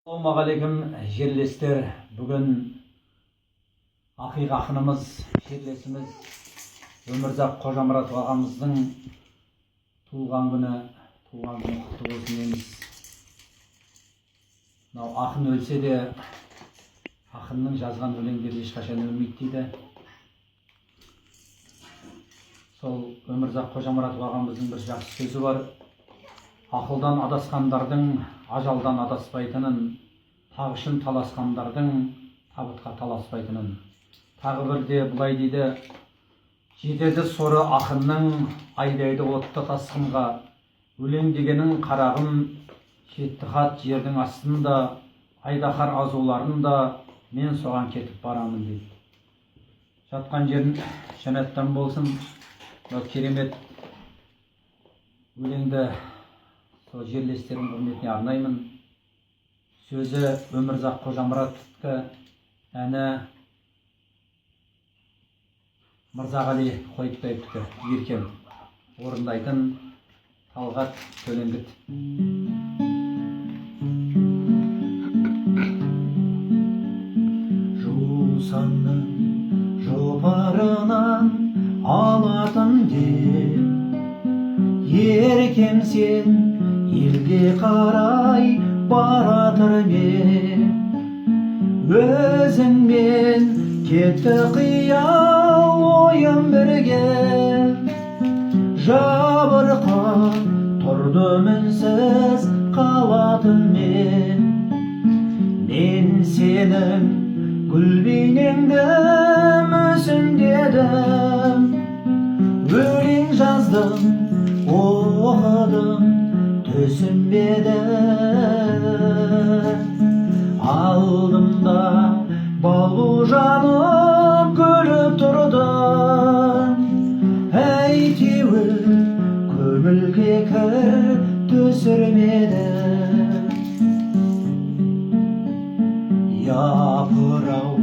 Ассалаумағалейкум жерлестер. Бүгін ақиқ ақынымыз, жерлесіміз Өмірзақ Қожамұратов ағамыздың туылған күні құтты болсын дейміз. Мынау ақын өлсе де, ақынның жазған өлеңдері ешқашан өлмейді дейді. Сол Өмірзақ Қожамұратов ағамыздың бір жақсы сөзі бар. Ақылдан адасқандардың ажалдан адаспайтынын, тағышын таласқандардың табытқа таласпайтынын. Тағы бірде бұлай дейді: жетеді соры ақынның, айдайды отты тасқынға, өлең дегенің қарағым, жетті хат жердің астында, айдаһар азуларында, мен соған кетіп барамын дейді. Жатқан жерін жәннаттан болсын. Керемет өлеңді сол жерлестердің құрметіне арнаймын. Сөзі Өмірзақ Қожамұратовтікі, әні Мырзағали Қойытбаевтікі, еркем. Орындайтын Талғат Төлеңгіт. Жусанның жопарынан алатын деп, еркем сен елге қарай баратыр мен. Өзіңмен кетті қиял ойым бірге, жабырқап тұрды мінсіз қалатын мен. Мен сенің гүл бейнеңді мүсіндедім, өлең жаздым, оқыдым, түсінбеді. Алдымда балу жанып күліп тұрды, әйтеуір көңілге кір түсірмеді. Япыр-ау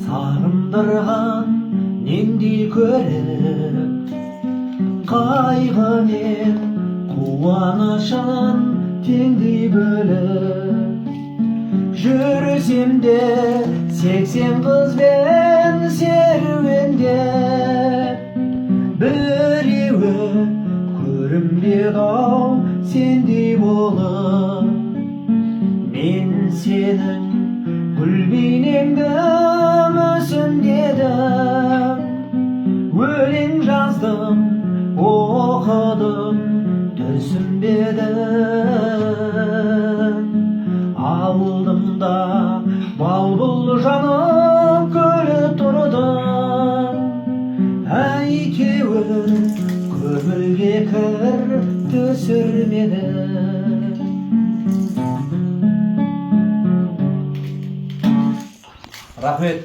сағындырған нендей көріп, қайғы мен қуанышын теңдей бөліп, жүрсем де 80 қызбен серуендеп, біреуі көрінбеді-ау сендей болып. Мен сенің гүл бейнеңді мүсіндедім, өлең жаздым, оқыдым, түсінбеді. Алдымда балбұл жанып күліп тұрды, әйтеуір көңілге кір түсірмеді. Рахмет.